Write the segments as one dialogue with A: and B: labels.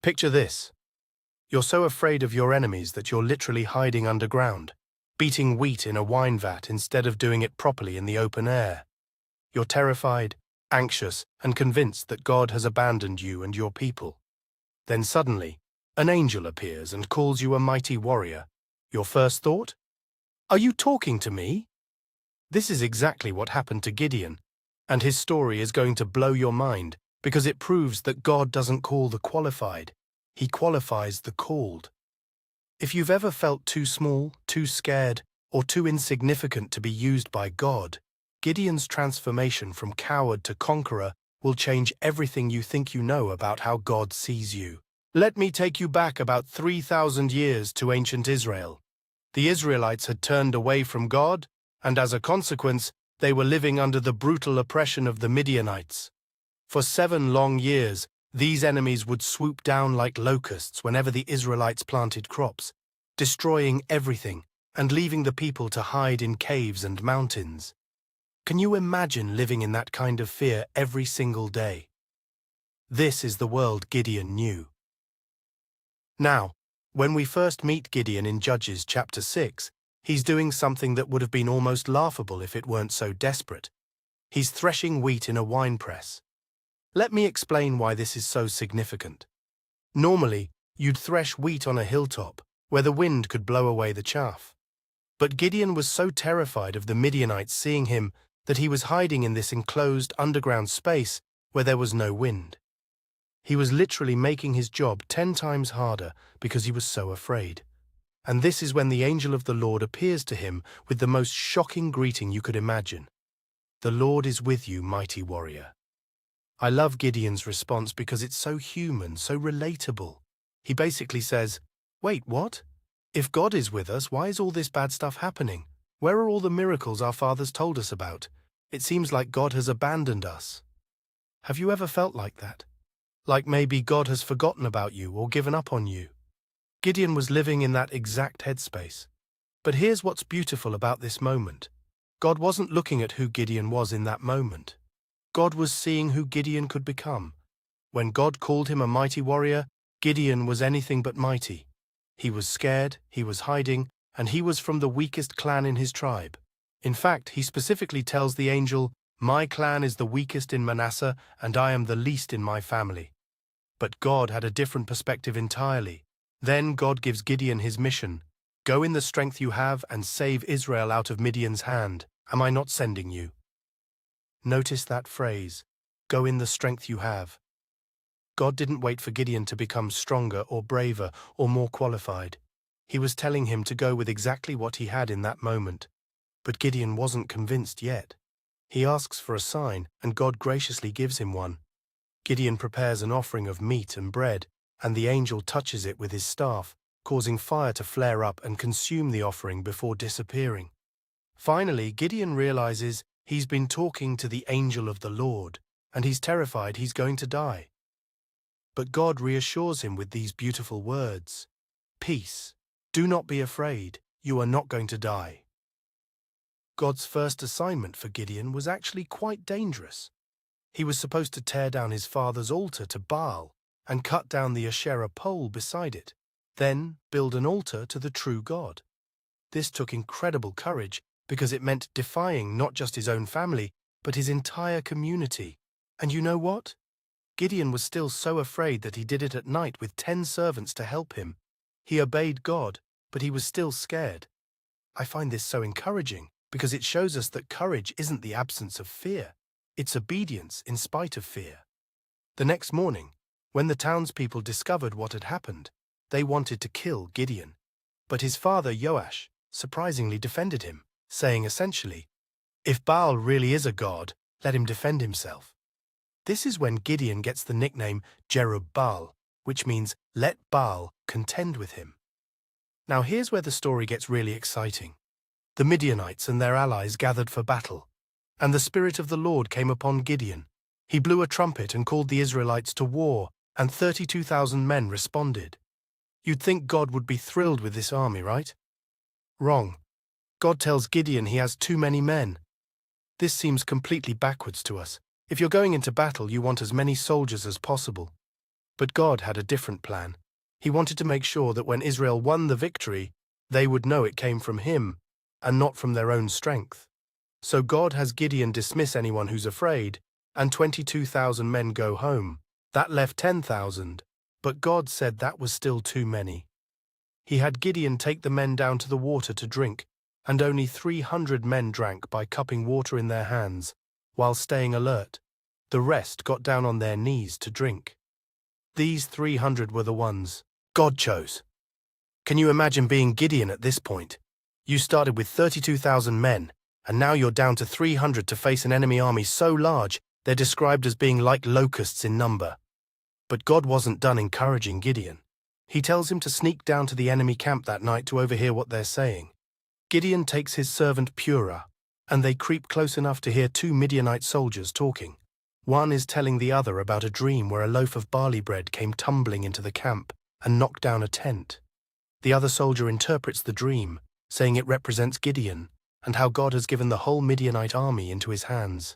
A: Picture this. You're so afraid of your enemies that you're literally hiding underground, beating wheat in a wine vat instead of doing it properly in the open air. You're terrified, anxious, and convinced that God has abandoned you and your people. Then suddenly, an angel appears and calls you a mighty warrior. Your first thought? Are you talking to me? This is exactly what happened to Gideon, and his story is going to blow your mind because it proves that God doesn't call the qualified, He qualifies the called. If you've ever felt too small, too scared, or too insignificant to be used by God, Gideon's transformation from coward to conqueror will change everything you think you know about how God sees you. Let me take you back about 3,000 years to ancient Israel. The Israelites had turned away from God, and as a consequence, they were living under the brutal oppression of the Midianites. For 7 long years, these enemies would swoop down like locusts whenever the Israelites planted crops, destroying everything and leaving the people to hide in caves and mountains. Can you imagine living in that kind of fear every single day? This is the world Gideon knew. Now, when we first meet Gideon in Judges chapter 6, he's doing something that would have been almost laughable if it weren't so desperate. He's threshing wheat in a winepress. Let me explain why this is so significant. Normally, you'd thresh wheat on a hilltop, where the wind could blow away the chaff. But Gideon was so terrified of the Midianites seeing him that he was hiding in this enclosed underground space where there was no wind. He was literally making his job 10 times harder because he was so afraid. And this is when the angel of the Lord appears to him with the most shocking greeting you could imagine. "The Lord is with you, mighty warrior." I love Gideon's response because it's so human, so relatable. He basically says, "Wait, what? If God is with us, why is all this bad stuff happening? Where are all the miracles our fathers told us about? It seems like God has abandoned us." Have you ever felt like that? Like maybe God has forgotten about you or given up on you? Gideon was living in that exact headspace. But here's what's beautiful about this moment. God wasn't looking at who Gideon was in that moment. God was seeing who Gideon could become. When God called him a mighty warrior, Gideon was anything but mighty. He was scared, he was hiding, and he was from the weakest clan in his tribe. In fact, he specifically tells the angel, "My clan is the weakest in Manasseh, and I am the least in my family." But God had a different perspective entirely. Then God gives Gideon his mission. "Go in the strength you have and save Israel out of Midian's hand. Am I not sending you?" Notice that phrase, "go in the strength you have." God didn't wait for Gideon to become stronger or braver or more qualified. He was telling him to go with exactly what he had in that moment. But Gideon wasn't convinced yet. He asks for a sign, and God graciously gives him one. Gideon prepares an offering of meat and bread, and the angel touches it with his staff, causing fire to flare up and consume the offering before disappearing. Finally, Gideon realizes he's been talking to the angel of the Lord, and he's terrified he's going to die. But God reassures him with these beautiful words, "Peace, do not be afraid, you are not going to die." God's first assignment for Gideon was actually quite dangerous. He was supposed to tear down his father's altar to Baal and cut down the Asherah pole beside it, then build an altar to the true God. This took incredible courage because it meant defying not just his own family, but his entire community. And you know what? Gideon was still so afraid that he did it at night with 10 servants to help him. He obeyed God, but he was still scared. I find this so encouraging because it shows us that courage isn't the absence of fear. It's obedience in spite of fear. The next morning, when the townspeople discovered what had happened, they wanted to kill Gideon. But his father Joash surprisingly defended him, saying essentially, "If Baal really is a god, let him defend himself." This is when Gideon gets the nickname Jerub-Baal, which means "let Baal contend with him." Now here's where the story gets really exciting. The Midianites and their allies gathered for battle, and the Spirit of the Lord came upon Gideon. He blew a trumpet and called the Israelites to war, and 32,000 men responded. You'd think God would be thrilled with this army, right? Wrong. God tells Gideon he has too many men. This seems completely backwards to us. If you're going into battle, you want as many soldiers as possible. But God had a different plan. He wanted to make sure that when Israel won the victory, they would know it came from him and not from their own strength. So God has Gideon dismiss anyone who's afraid, and 22,000 men go home. That left 10,000, but God said that was still too many. He had Gideon take the men down to the water to drink, and only 300 men drank by cupping water in their hands, while staying alert. The rest got down on their knees to drink. These 300 were the ones God chose. Can you imagine being Gideon at this point? You started with 32,000 men, and now you're down to 300 to face an enemy army so large they're described as being like locusts in number. But God wasn't done encouraging Gideon. He tells him to sneak down to the enemy camp that night to overhear what they're saying. Gideon takes his servant Purah, and they creep close enough to hear two Midianite soldiers talking. One is telling the other about a dream where a loaf of barley bread came tumbling into the camp and knocked down a tent. The other soldier interprets the dream, saying it represents Gideon and how God has given the whole Midianite army into his hands.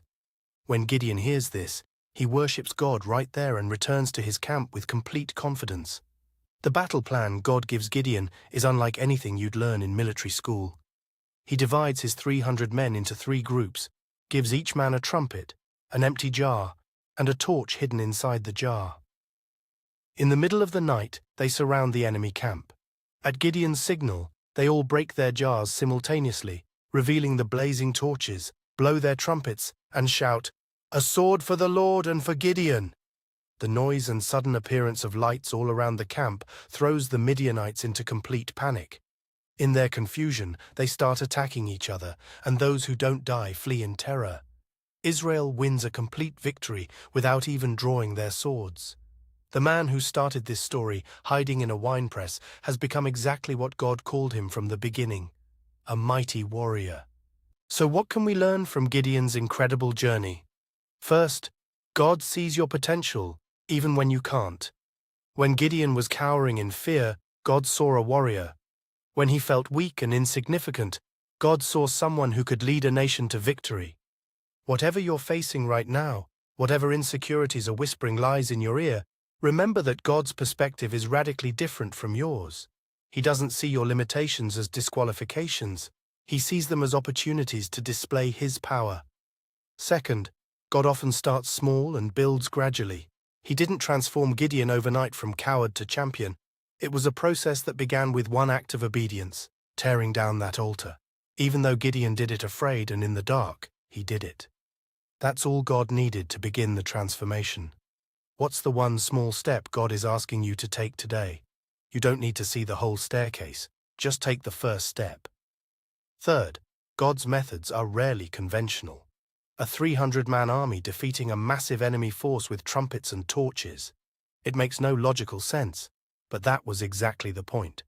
A: When Gideon hears this, he worships God right there and returns to his camp with complete confidence. The battle plan God gives Gideon is unlike anything you'd learn in military school. He divides his 300 men into 3 groups, gives each man a trumpet, an empty jar, and a torch hidden inside the jar. In the middle of the night, they surround the enemy camp. At Gideon's signal, they all break their jars simultaneously, revealing the blazing torches, blow their trumpets, and shout, "A sword for the Lord and for Gideon!" The noise and sudden appearance of lights all around the camp throws the Midianites into complete panic. In their confusion, they start attacking each other, and those who don't die flee in terror. Israel wins a complete victory without even drawing their swords. The man who started this story, hiding in a winepress, has become exactly what God called him from the beginning, a mighty warrior. So what can we learn from Gideon's incredible journey? First, God sees your potential, even when you can't. When Gideon was cowering in fear, God saw a warrior. When he felt weak and insignificant, God saw someone who could lead a nation to victory. Whatever you're facing right now, whatever insecurities are whispering lies in your ear, remember that God's perspective is radically different from yours. He doesn't see your limitations as disqualifications. He sees them as opportunities to display His power. Second, God often starts small and builds gradually. He didn't transform Gideon overnight from coward to champion. It was a process that began with one act of obedience, tearing down that altar. Even though Gideon did it afraid and in the dark, he did it. That's all God needed to begin the transformation. What's the one small step God is asking you to take today? You don't need to see the whole staircase. Just take the first step. Third, God's methods are rarely conventional. A 300-man army defeating a massive enemy force with trumpets and torches. It makes no logical sense, but that was exactly the point.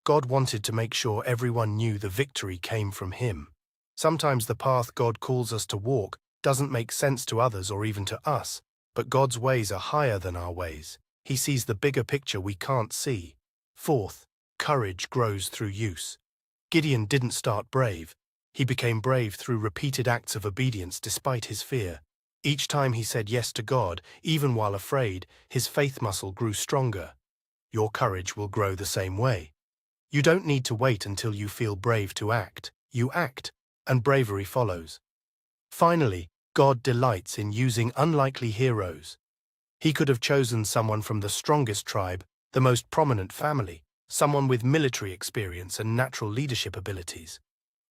A: God wanted to make sure everyone knew the victory came from Him. Sometimes the path God calls us to walk doesn't make sense to others or even to us, but God's ways are higher than our ways. He sees the bigger picture we can't see. Fourth, courage grows through use. Gideon didn't start brave. He became brave through repeated acts of obedience despite his fear. Each time he said yes to God, even while afraid, his faith muscle grew stronger. Your courage will grow the same way. You don't need to wait until you feel brave to act. You act, and bravery follows. Finally, God delights in using unlikely heroes. He could have chosen someone from the strongest tribe, the most prominent family, someone with military experience and natural leadership abilities.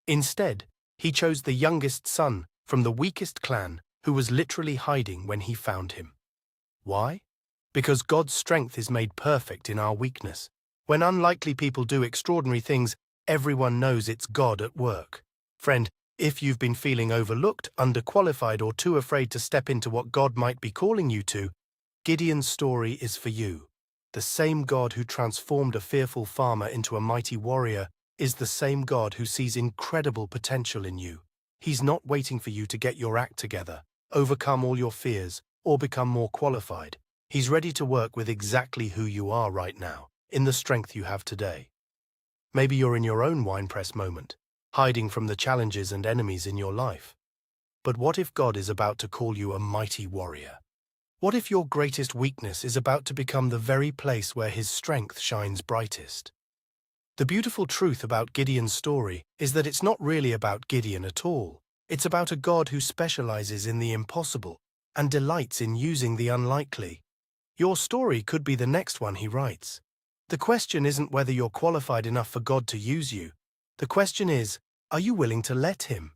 A: Instead, He chose the youngest son from the weakest clan who was literally hiding when He found him. Why? Because God's strength is made perfect in our weakness. When unlikely people do extraordinary things, everyone knows it's God at work. Friend, if you've been feeling overlooked, underqualified, or too afraid to step into what God might be calling you to, Gideon's story is for you. The same God who transformed a fearful farmer into a mighty warrior is the same God who sees incredible potential in you. He's not waiting for you to get your act together, overcome all your fears, or become more qualified. He's ready to work with exactly who you are right now, in the strength you have today. Maybe you're in your own winepress moment, hiding from the challenges and enemies in your life. But what if God is about to call you a mighty warrior? What if your greatest weakness is about to become the very place where his strength shines brightest? The beautiful truth about Gideon's story is that it's not really about Gideon at all. It's about a God who specializes in the impossible and delights in using the unlikely. Your story could be the next one he writes. The question isn't whether you're qualified enough for God to use you. The question is, are you willing to let him?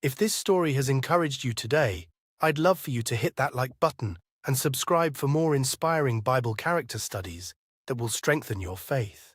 A: If this story has encouraged you today, I'd love for you to hit that like button and subscribe for more inspiring Bible character studies that will strengthen your faith.